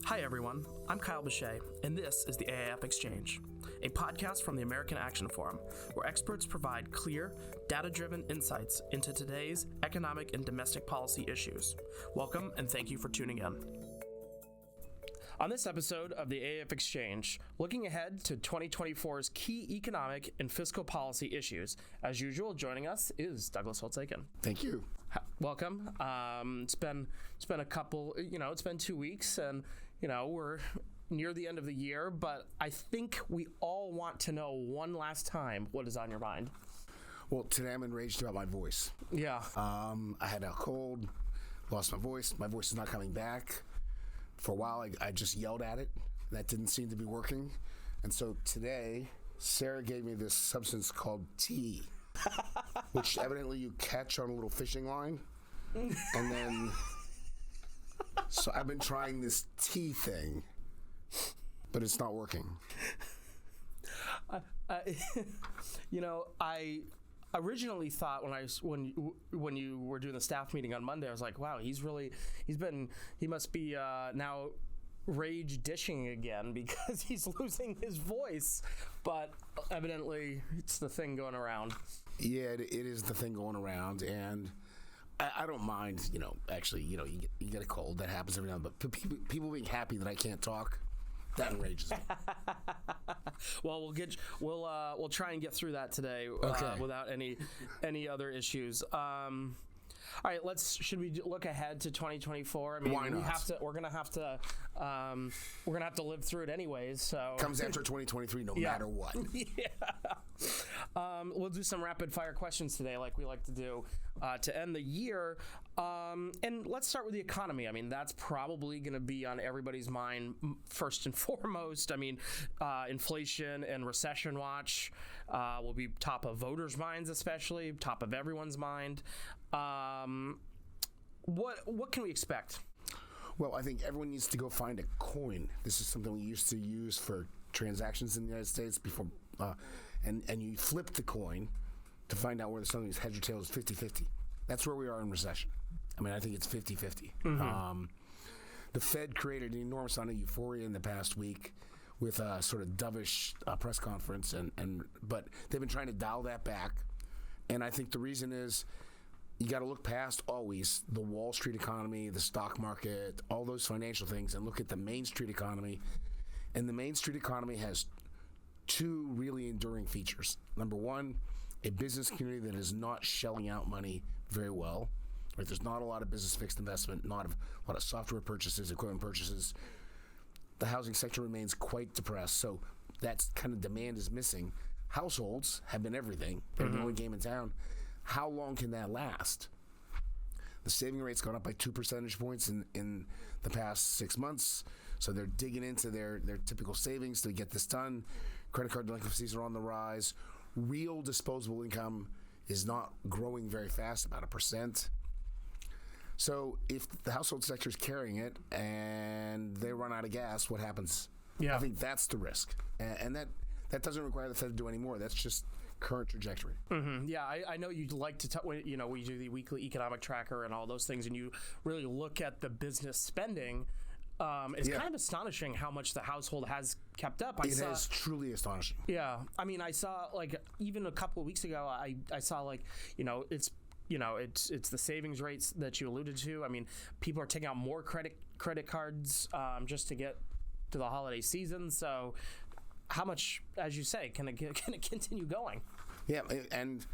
Hi everyone, I'm Kyle Bechet, and this is the AAF Exchange, a podcast from the American Action Forum, where experts provide clear, data-driven insights into today's economic and domestic policy issues. Welcome, and thank you for tuning in. On this episode of the AAF Exchange, looking ahead to 2024's key economic and fiscal policy issues. As usual, joining us is Douglas Holtz-Eakin. Thank you. Welcome. It's been a couple, it's been 2 weeks, and, we're near the end of the year, but I think we all want to know one last time what is on your mind. Well, today I'm enraged about my voice. Yeah. I had a cold, lost my voice. My voice is not coming back. For a while, I just yelled at it. That didn't seem to be working. And so today, Sarah gave me this substance called tea, which evidently you catch on a little fishing line. And then, so I've been trying this tea thing, but it's not working. I originally thought when you were doing the staff meeting on Monday, I was like, wow, he must be now rage dishing again because he's losing his voice. But evidently, it's the thing going around. Yeah, it is the thing going around, and I don't mind. Actually, you get a cold, that happens every now and then. But people being happy that I can't talk, that enrages me. Well, we'll try and get through that today without any other issues. All right, should we look ahead to 2024? I mean, why not? We're gonna have to live through it anyways. So comes after 2023, no matter what. Yeah. We'll do some rapid fire questions today, like we like to do to end the year. And let's start with the economy. I mean, that's probably going to be on everybody's mind first and foremost. I mean, inflation and recession watch will be top of voters' minds, especially top of everyone's mind. What can we expect? Well, I think everyone needs to go find a coin. This is something we used to use for transactions in the United States before, and you flip the coin to find out whether something's heads or tails. 50-50. That's where we are in recession. I mean, I think it's 50-50. Mm-hmm. The Fed created an enormous amount of euphoria in the past week with a sort of dovish press conference, but they've been trying to dial that back. And I think the reason is you got to look past always the Wall Street economy, the stock market, all those financial things, and look at the Main Street economy. And the Main Street economy has two really enduring features. Number one, a business community that is not shelling out money very well. Right? There's not a lot of business fixed investment, not a lot of software purchases, equipment purchases. The housing sector remains quite depressed, so that's kind of demand is missing. Households have been everything. They're the only game in town. How long can that last? The saving rate's gone up by 2 percentage points in the past 6 months, so they're digging into their typical savings to get this done. Credit card delinquencies are on the rise. Real disposable income is not growing very fast, about 1%. So if the household sector is carrying it and they run out of gas, what happens? Yeah. I think that's the risk. And that doesn't require the Fed to do any more. That's just current trajectory. Mm-hmm. Yeah, I know you'd like to we do the weekly economic tracker and all those things, and you really look at the business spending. It's kind of astonishing how much the household has kept up. It is truly astonishing. Yeah, I mean, I saw even a couple of weeks ago, I saw it's the savings rates that you alluded to. I mean, people are taking out more credit cards just to get to the holiday season. So, how much, as you say, can it continue going? Yeah, and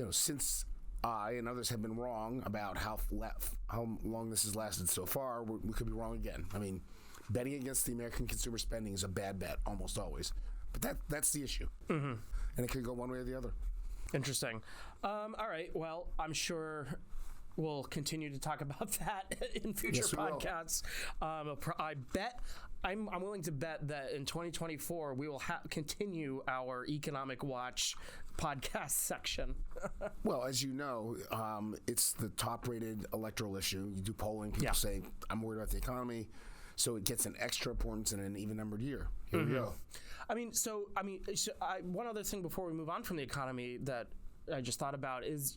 since I and others have been wrong about how long this has lasted so far, we could be wrong again. I mean, betting against the American consumer spending is a bad bet almost always, but that's the issue, and it could go one way or the other. Interesting. All right. Well, I'm sure we'll continue to talk about that in future podcasts. I'm willing to bet that in 2024 we will continue our Economic Watch podcast section. Well, as you know, it's the top-rated electoral issue. You do polling, people say, I'm worried about the economy, so it gets an extra importance in an even-numbered year. Here we go. One other thing before we move on from the economy that I just thought about is,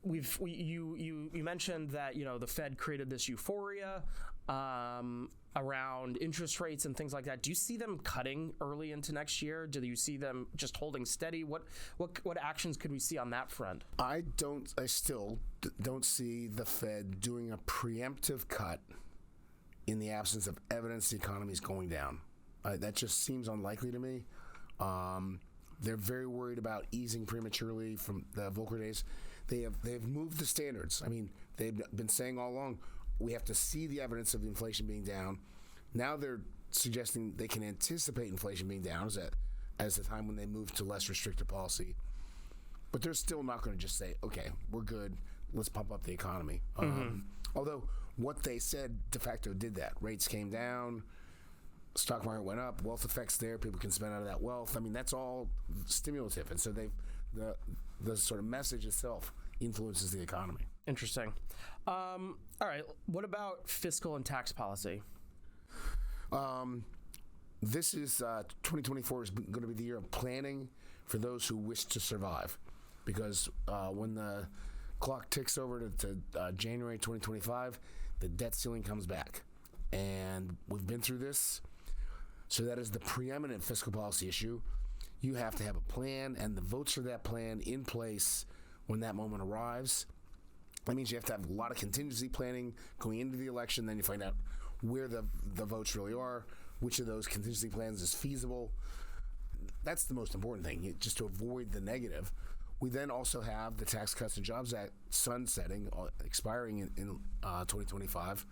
you mentioned that the Fed created this euphoria around interest rates and things like that. Do you see them cutting early into next year? Do you see them just holding steady? What actions could we see on that front? I still don't see the Fed doing a preemptive cut in the absence of evidence the economy is going down. That just seems unlikely to me. They're very worried about easing prematurely from the Volcker days. They've moved the standards. I mean, they've been saying all along, we have to see the evidence of inflation being down. Now they're suggesting they can anticipate inflation being down as the time when they move to less restrictive policy. But they're still not going to just say, okay, we're good, let's pump up the economy. Although what they said de facto did that. Rates came down, stock market went up, wealth effects there, people can spend out of that wealth. I mean, that's all stimulative. And so the sort of message itself influences the economy. Interesting. All right. What about fiscal and tax policy? This is 2024 is going to be the year of planning for those who wish to survive, because when the clock ticks over to January 2025, the debt ceiling comes back, and we've been through this. So that is the preeminent fiscal policy issue. You have to have a plan and the votes for that plan in place when that moment arrives. That means you have to have a lot of contingency planning going into the election. Then you find out where the votes really are, which of those contingency plans is feasible. That's the most important thing, just to avoid the negative. We then also have the Tax Cuts and Jobs Act sunsetting, expiring in 2025.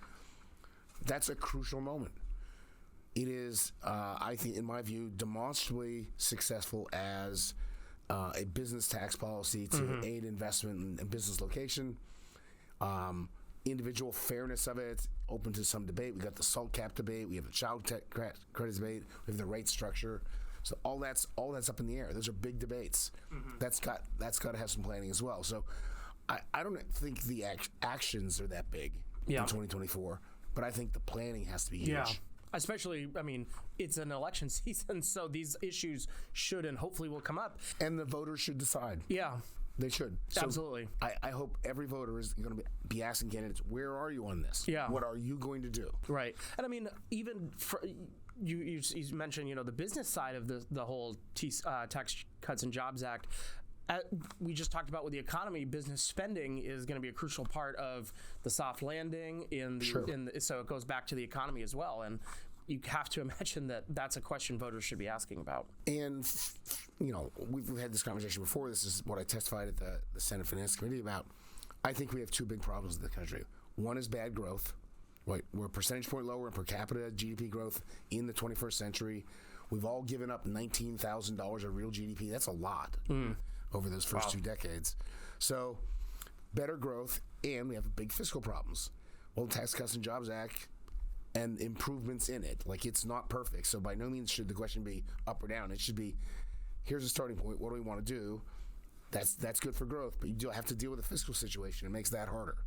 That's a crucial moment. It is, I think, in my view, demonstrably successful as a business tax policy to aid investment and business location. Individual fairness of it, open to some debate. We got the SALT cap debate. We have the child credit debate. We have the rate structure. So all that's up in the air. Those are big debates. That's got to have some planning as well. So I don't think the actions are that big in 2024, but I think the planning has to be huge. Yeah. Especially, I mean, it's an election season, so these issues should and hopefully will come up. And the voters should decide. Yeah. They should. So absolutely. I hope every voter is going to be asking candidates, where are you on this? Yeah. What are you going to do? Right. And I mean, even you mentioned, the business side of the whole Tax Cuts and Jobs Act. We just talked about with the economy, business spending is going to be a crucial part of the soft landing so it goes back to the economy as well. And you have to imagine that that's a question voters should be asking about. And, we've had this conversation before. This is what I testified at the Senate Finance Committee about. I think we have two big problems in the country. One is bad growth. Right? We're a percentage point lower in per capita GDP growth in the 21st century. We've all given up $19,000 of real GDP. That's a lot over those first 2 decades. So better growth, and we have big fiscal problems. Well, the Tax Cuts and Jobs Act and improvements in it, it's not perfect. So by no means should the question be up or down. It should be, here's a starting point. What do we want to do? That's good for growth, but you do have to deal with the fiscal situation. It makes that harder.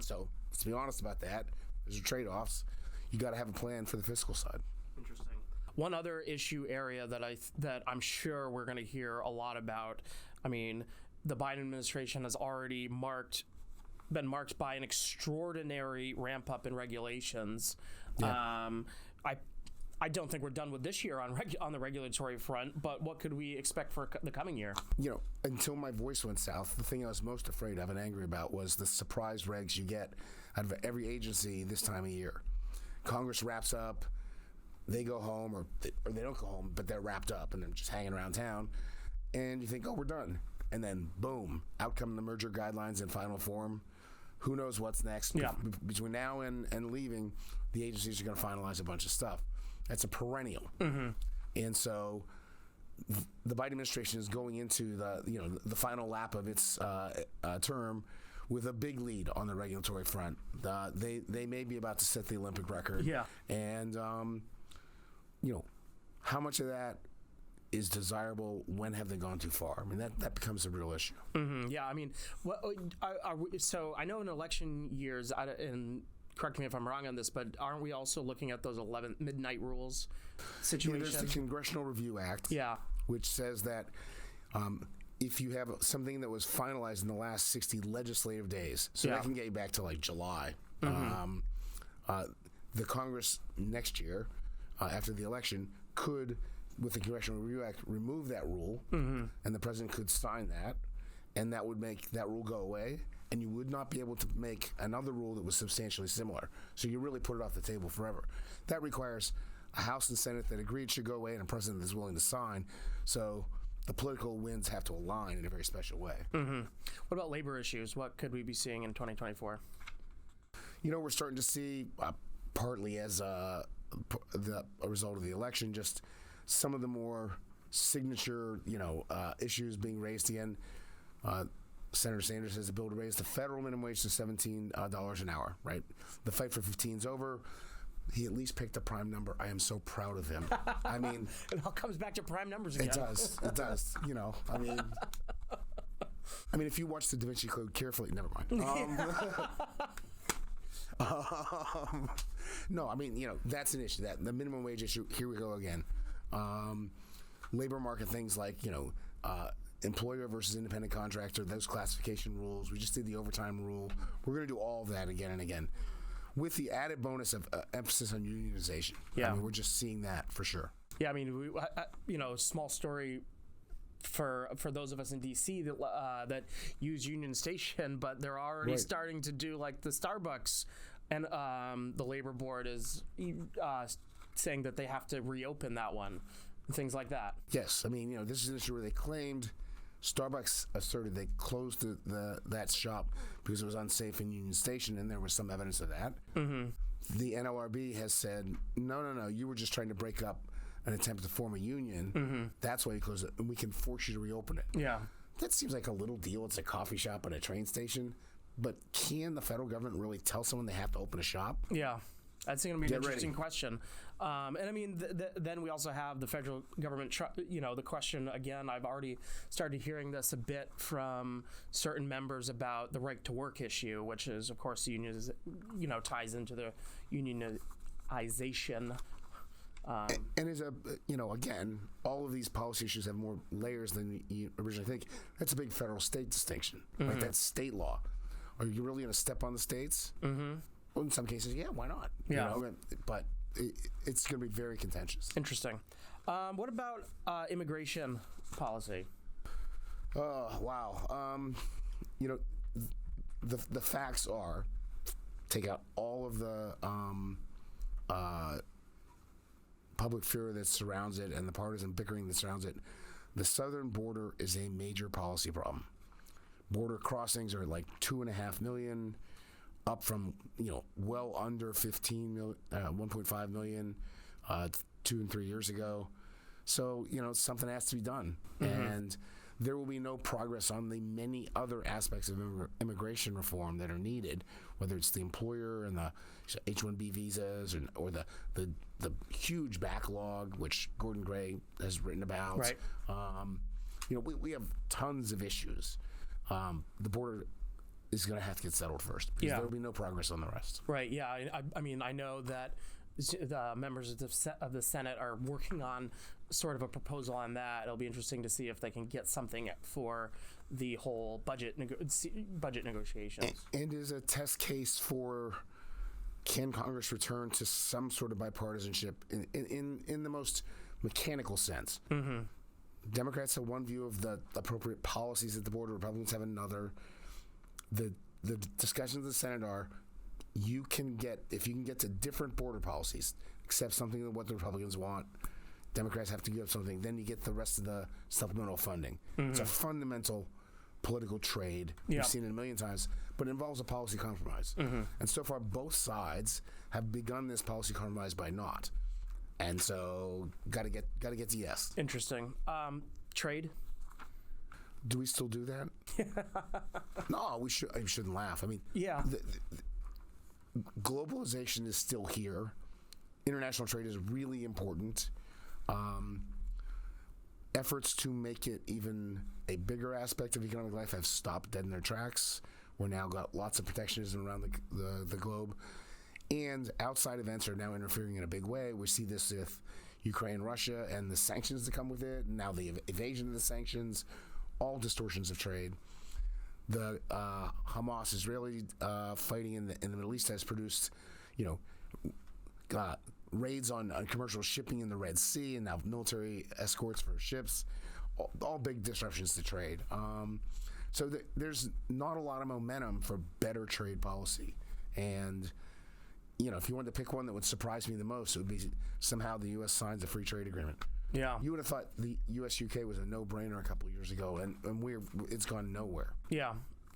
So let's be honest about that. There's trade-offs. You got to have a plan for the fiscal side. Interesting. One other issue area that I'm sure we're going to hear a lot about. I mean, the Biden administration has already been marked by an extraordinary ramp up in regulations. Yeah. I don't think we're done with this year on the regulatory front, but what could we expect for the coming year? Until my voice went south, the thing I was most afraid of and angry about was the surprise regs you get out of every agency this time of year. Congress wraps up, they go home, or they don't go home, but they're wrapped up and they're just hanging around town, and you think, oh, we're done. And then, boom, out come the merger guidelines in final form. Who knows what's next? Yeah. Between now and leaving, the agencies are going to finalize a bunch of stuff. That's a perennial. And so the Biden administration is going into the final lap of its term with a big lead on the regulatory front. They may be about to set the Olympic record. Yeah. And, how much of that is desirable? When have they gone too far? I mean, that becomes a real issue. Yeah, I mean, so I know in election years, and correct me if I'm wrong on this, but aren't we also looking at those 11 midnight rules situation? There's the Congressional Review Act, which says that if you have something that was finalized in the last 60 legislative days, so that can get you back to like July. The Congress next year, after the election, could, with the Congressional Review Act, remove that rule, and the president could sign that, and that would make that rule go away, and you would not be able to make another rule that was substantially similar. So you really put it off the table forever. That requires a House and Senate that agreed should go away, and a president that's willing to sign. So the political winds have to align in a very special way. What about labor issues? What could we be seeing in 2024? We're starting to see, partly as a result of the election, just some of the more signature, issues being raised again. Senator Sanders has a bill to raise the federal minimum wage to $17 an hour, right? The fight for 15 is over. He at least picked a prime number. I am so proud of him. I mean, it all comes back to prime numbers again. It does. I mean, if you watch the Da Vinci Code carefully, never mind. No, I mean, that's an issue. That the minimum wage issue. Here we go again. Labor market things like employer versus independent contractor. Those classification rules. We just did the overtime rule. We're going to do all of that again and again, with the added bonus of emphasis on unionization. Yeah, I mean, we're just seeing that for sure. Yeah, I mean, small story for those of us in D.C. that use Union Station, but they're already starting to do like the Starbucks, and the labor board is saying that they have to reopen that one, and things like that. Yes, I mean, this is an issue where they claimed. Starbucks asserted they closed that shop because it was unsafe in Union Station, and there was some evidence of that. The NLRB has said, no, you were just trying to break up an attempt to form a union. That's why you closed it, and we can force you to reopen it. Yeah. That seems like a little deal. It's a coffee shop and a train station. But can the federal government really tell someone they have to open a shop? Yeah. That's going to be an interesting question. And I mean, then we also have the federal government, the question, again, I've already started hearing this a bit from certain members about the right to work issue, which is, of course, the union, ties into the unionization. And is again, all of these policy issues have more layers than you originally think. That's a big federal-state distinction. Right? That's state law. Are you really going to step on the states? Well, in some cases, yeah, why not? Yeah. But it's going to be very contentious. Interesting. What about immigration policy? Oh, wow. The facts are, take out all of the public fear that surrounds it and the partisan bickering that surrounds it. The southern border is a major policy problem. Border crossings are like 2.5 million. Up from well under 1.5 million 2 and 3 years ago. So something has to be done, and there will be no progress on the many other aspects of immigration reform that are needed, whether it's the employer and the H-1B visas, or the huge backlog which Gordon Gray has written about. Right. We have tons of issues. The border is going to have to get settled first, because there will be no progress on the rest. Right. Yeah. I mean, I know that the members of the Senate are working on sort of a proposal on that. It'll be interesting to see if they can get something for the whole budget negotiations. And is a test case for, can Congress return to some sort of bipartisanship in the most mechanical sense? Democrats have one view of the appropriate policies at the border. Republicans have another. The discussions in the Senate are, if you can get to different border policies, accept something of what the Republicans want, Democrats have to give up something, then you get the rest of the supplemental funding. It's a fundamental political trade. We've seen it a million times, but it involves a policy compromise. And so far, both sides have begun this policy compromise by not. And so, got to get to yes. Interesting. Trade. Do we still do that? No, we shouldn't laugh. I mean, globalization is still here. International trade is really important. Efforts to make it even a bigger aspect of economic life have stopped dead in their tracks. We're now got lots of protectionism around the globe. And outside events are now interfering in a big way. We see this with Ukraine, Russia, and the sanctions that come with it, and now the evasion of the sanctions. all distortions of trade. The Hamas-Israeli fighting in the Middle East has produced, raids on commercial shipping in the Red Sea, and now military escorts for ships, all big disruptions to trade. So there's not a lot of momentum for better trade policy. And, if you wanted to pick one that would surprise me the most, it would be somehow the U.S. signs a free trade agreement. Yeah. You would have thought the U.S.-UK was a no-brainer a couple of years ago, and it's gone nowhere. Yeah.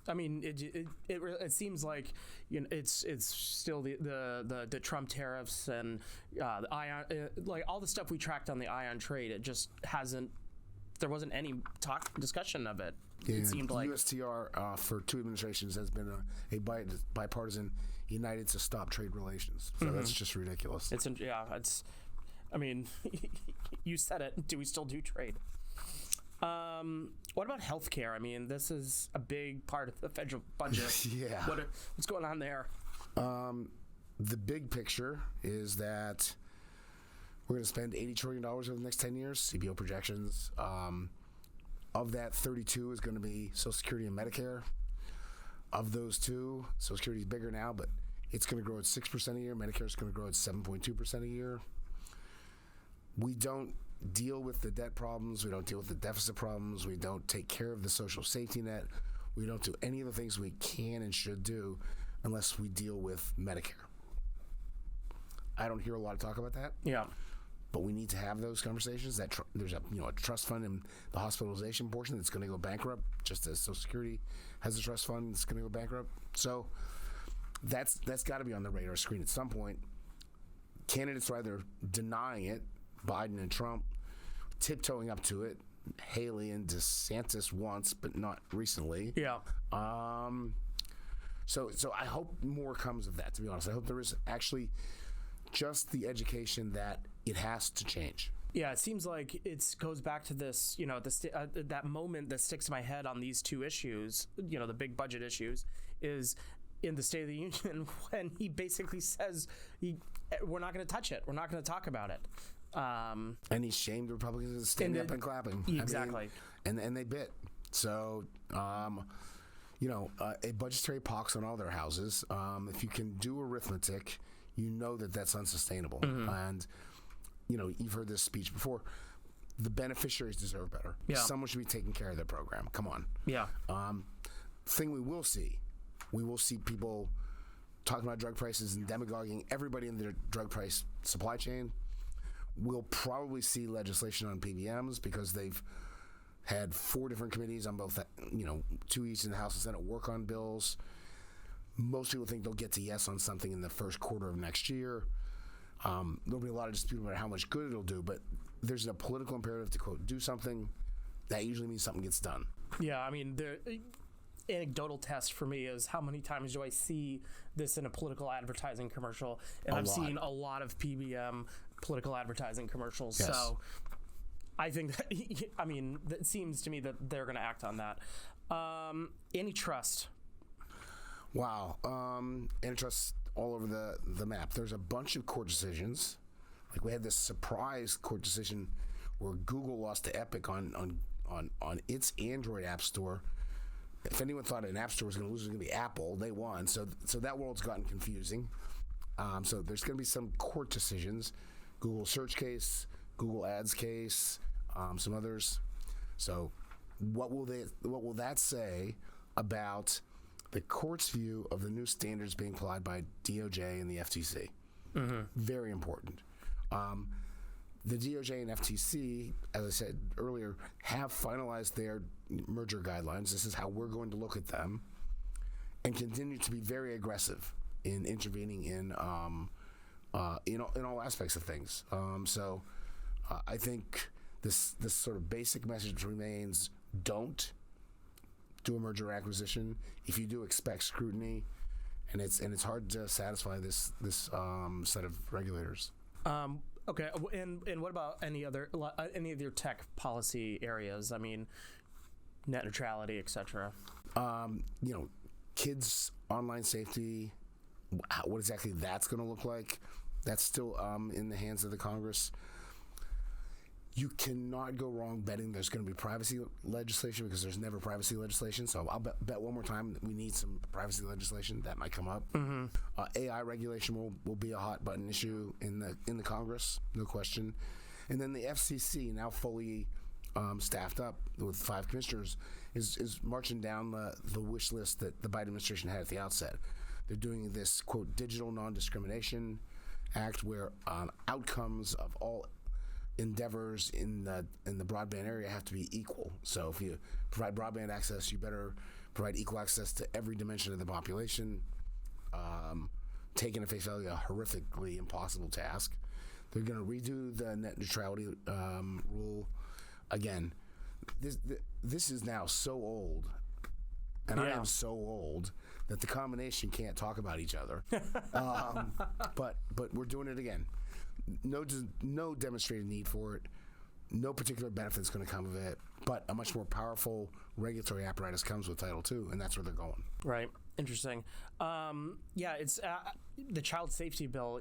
I mean, it seems like it's still the Trump tariffs and the ion, like all the stuff we tracked on the ion trade. It just hasn't. There wasn't any discussion of it. Yeah, it seemed like USTR for 2 administrations has been a bipartisan united to stop trade relations. So that's just ridiculous. It's. I mean, you said it. Do we still do trade? What about healthcare? I mean, this is a big part of the federal budget. Yeah. What's going on there? The big picture is that we're going to spend $80 trillion over the next 10 years, CBO projections. Of that, 32 is going to be Social Security and Medicare. Of those two, Social Security is bigger now, but it's going to grow at 6% a year. Medicare is going to grow at 7.2% a year. We don't deal with the debt problems. We don't deal with the deficit problems. We don't take care of the social safety net. We don't do any of the things we can and should do unless we deal with Medicare. I don't hear a lot of talk about that. Yeah. But we need to have those conversations. There's a trust fund in the hospitalization portion that's going to go bankrupt, just as Social Security has a trust fund that's going to go bankrupt. So that's got to be on the radar screen at some point. Candidates are either denying it, Biden and Trump, tiptoeing up to it. Haley and DeSantis once, but not recently. Yeah. So I hope more comes of that, to be honest. I hope there is actually just the education that it has to change. Yeah, it seems like it goes back to this, that moment that sticks in my head on these two issues, the big budget issues, is in the State of the Union when he basically says we're not going to touch it. We're not going to talk about it. And he shamed Republicans into standing up and clapping. Exactly. And they bit. So, a budgetary pox on all their houses. If you can do arithmetic, that's unsustainable. Mm-hmm. And, you've heard this speech before. The beneficiaries deserve better. Yeah. Someone should be taking care of their program. Come on. Yeah. Thing we will see people talking about drug prices and demagoguing everybody in their drug price supply chain. We'll probably see legislation on PBMs because they've had 4 different committees on both, 2 each in the House and Senate work on bills. Most people think they'll get to yes on something in the first quarter of next year. There'll be a lot of dispute about how much good it'll do, but there's a political imperative to, quote, do something. That usually means something gets done. Yeah, I mean, the anecdotal test for me is how many times do I see this in a political advertising commercial? And I've seen a lot of PBM political advertising commercials. Yes. So I think that, it seems to me that they're going to act on that. Antitrust. Wow. Antitrust all over the map. There's a bunch of court decisions. Like we had this surprise court decision where Google lost to Epic on its Android app store. If anyone thought an app store was going to lose, it was going to be Apple. They won. So that world's gotten confusing. So there's going to be some court decisions. Google search case, Google ads case, some others. So what will that say about the court's view of the new standards being applied by DOJ and the FTC? Mm-hmm. Very important. The DOJ and FTC, as I said earlier, have finalized their merger guidelines. This is how we're going to look at them, and continue to be very aggressive in intervening in all aspects of things. So I think this sort of basic message remains: don't do a merger or acquisition. If you do, expect scrutiny, and it's hard to satisfy this set of regulators. Okay, and what about any of your tech policy areas? I mean, net neutrality, etc. Kids' online safety. What exactly that's going to look like? That's still in the hands of the Congress. You cannot go wrong betting there's going to be privacy legislation, because there's never privacy legislation. So I'll bet one more time that we need some privacy legislation that might come up. AI regulation will be a hot button issue in the Congress, no question. And then the FCC, now fully staffed up with 5 commissioners, is marching down the wish list that the Biden administration had at the outset. They're doing this, quote, digital non-discrimination act, where outcomes of all endeavors in the broadband area have to be equal. So if you provide broadband access, you better provide equal access to every dimension of the population. Taking at face value, a horrifically impossible task. They're going to redo the net neutrality rule. Again, this is now so old, and I am so old that the combination can't talk about each other. But we're doing it again. No demonstrated need for it. No particular benefit is going to come of it, but a much more powerful regulatory apparatus comes with Title II, and that's where they're going. Right. Interesting. It's the child safety bill.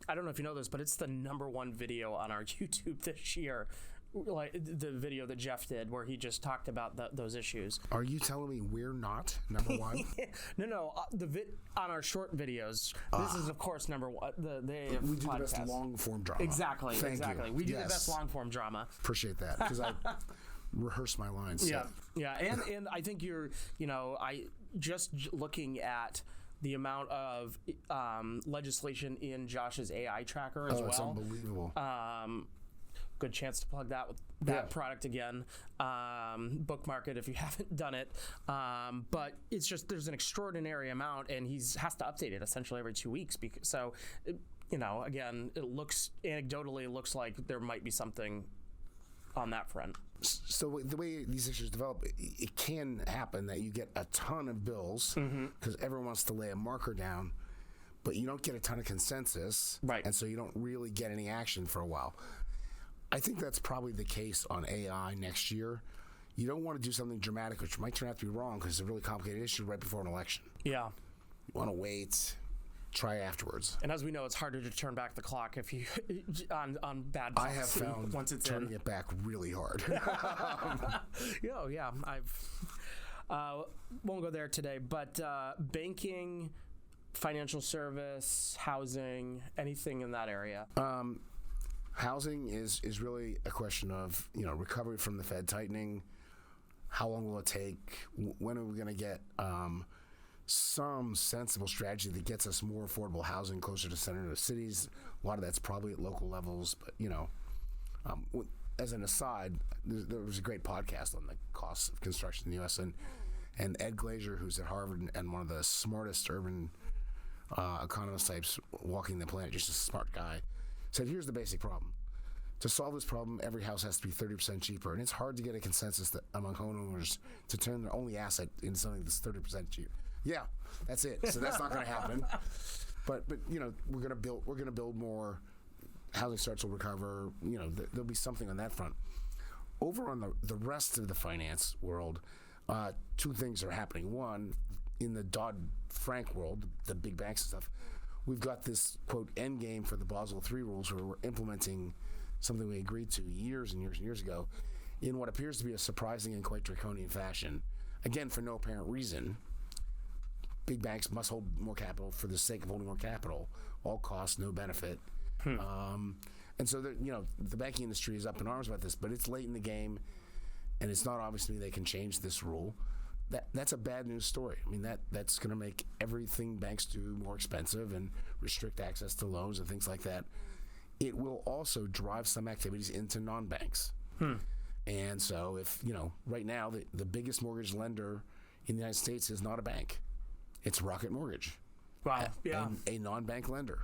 I don't know if you know this, but it's the #1 video on our YouTube this year. Like the video that Jeff did, where he just talked about those issues. Are you telling me we're not #1? No. On our short videos, this is of course #1. We do podcast. The best long form drama. Exactly. Thank you. We do the best long form drama. Appreciate that, because I rehearse my lines. Yeah, and I think I just looking at the amount of legislation in Josh's AI tracker as well. It's unbelievable. Good chance to plug that with that product again. Bookmark it if you haven't done it. But it's just, there's an extraordinary amount, and he has to update it essentially every 2 weeks. Again, it looks like there might be something on that front. So the way these issues develop, it can happen that you get a ton of bills because everyone wants to lay a marker down, but you don't get a ton of consensus, right? And so you don't really get any action for a while. I think that's probably the case on AI next year. You don't want to do something dramatic, which might turn out to be wrong because it's a really complicated issue right before an election. Yeah. You want to wait, try afterwards. And as we know, it's harder to turn back the clock if you on bad policy. I have found once it's turning it back really hard. I've won't go there today, but banking, financial service, housing, anything in that area. Housing is really a question of recovery from the Fed tightening. How long will it take? When are we going to get some sensible strategy that gets us more affordable housing closer to center of cities? A lot of that's probably at local levels, but as an aside, there was a great podcast on the costs of construction in the U.S. and Ed Glazer, who's at Harvard and one of the smartest urban economist types walking the planet, just a smart guy, said, here's the basic problem. To solve this problem, every house has to be 30% cheaper, and it's hard to get a consensus among homeowners to turn their only asset into something that's 30% cheaper. Yeah, that's it. So that's not going to happen. But we're going to build more. Housing starts will recover. There'll be something on that front. Over on the rest of the finance world, 2 things are happening. One, in the Dodd-Frank world, the big banks and stuff, we've got this, quote, end game for the Basel III rules where we're implementing something we agreed to years and years and years ago in what appears to be a surprising and quite draconian fashion. Again, for no apparent reason. Big banks must hold more capital for the sake of holding more capital. All costs, no benefit. And so, the banking industry is up in arms about this, but it's late in the game, and it's not obvious to me they can change this rule. That's a bad news story. I mean, that's going to make everything banks do more expensive and restrict access to loans and things like that. It will also drive some activities into non-banks. And so if, right now the biggest mortgage lender in the United States is not a bank. It's Rocket Mortgage. Wow. Yeah. A non-bank lender.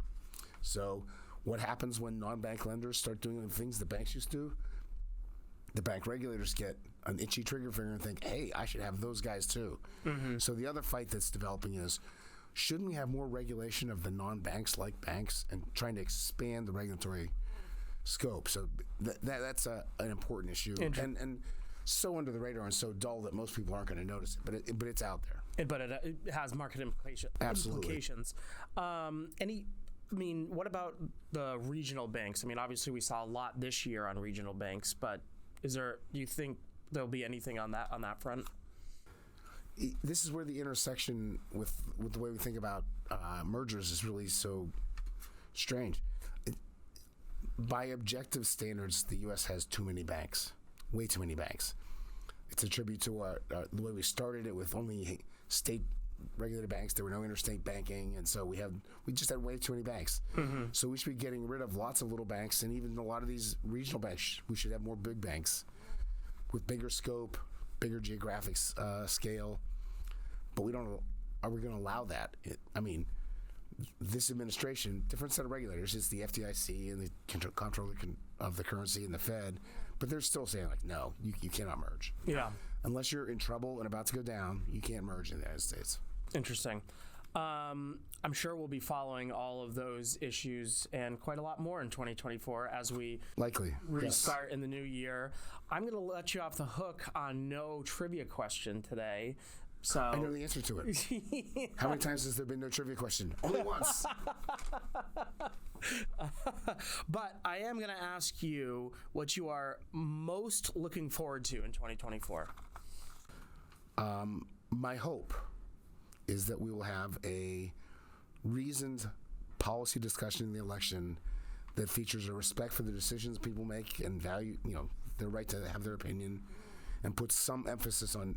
So what happens when non-bank lenders start doing the things the banks used to? The bank regulators get an itchy trigger finger and think, hey, I should have those guys too. So the other fight that's developing is, shouldn't we have more regulation of the non-banks like banks and trying to expand the regulatory scope? So that's an important issue and so under the radar and so dull that most people aren't going to notice it, but it's out there. But it has market implications. Absolutely. Any I mean, what about the regional banks? I mean, obviously we saw a lot this year on regional banks, but do you think there'll be anything on that front? This is where the intersection with the way we think about mergers is really so strange. By objective standards, the U.S. has too many banks, way too many banks. It's a tribute to the way we started it with only state-regulated banks. There were no interstate banking, and so we just had way too many banks. Mm-hmm. So we should be getting rid of lots of little banks, and even a lot of these regional banks. We should have more big banks with bigger scope, bigger geographic scale. But are we going to allow that? This administration, different set of regulators. It's the FDIC and the Comptroller of the Currency and the Fed, but they're still saying, like, no, you cannot merge. Yeah. Unless you're in trouble and about to go down, you can't merge in the United States. Interesting. I'm sure we'll be following all of those issues and quite a lot more in 2024 as we restart in the new year. I'm going to let you off the hook on no trivia question today. So I know the answer to it. How many times has there been no trivia question? Only once. But I am going to ask you what you are most looking forward to in 2024. My hope is that we will have a reasoned policy discussion in the election that features a respect for the decisions people make and value, their right to have their opinion, and puts some emphasis on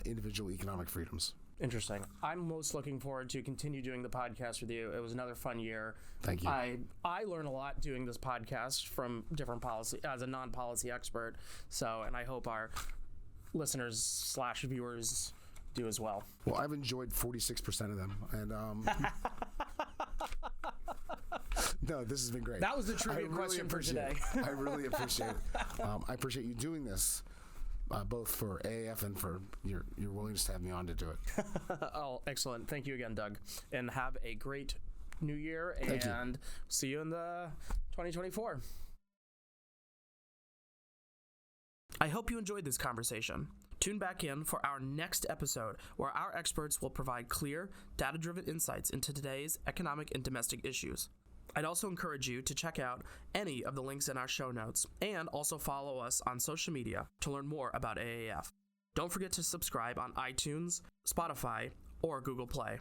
individual economic freedoms. Interesting. I'm most looking forward to continue doing the podcast with you. It was another fun year. Thank you. I learn a lot doing this podcast from different policy as a non-policy expert. So, and I hope our listeners/viewers do as well. Well, I've enjoyed 46% of them, and no, this has been great. That was the trivia question for today. I really appreciate it. I appreciate you doing this. Both for AAF and for your willingness to have me on to do it. Oh, excellent. Thank you again, Doug. And have a great new year, and see you in the 2024. I hope you enjoyed this conversation. Tune back in for our next episode, where our experts will provide clear, data-driven insights into today's economic and domestic issues. I'd also encourage you to check out any of the links in our show notes and also follow us on social media to learn more about AAF. Don't forget to subscribe on iTunes, Spotify, or Google Play.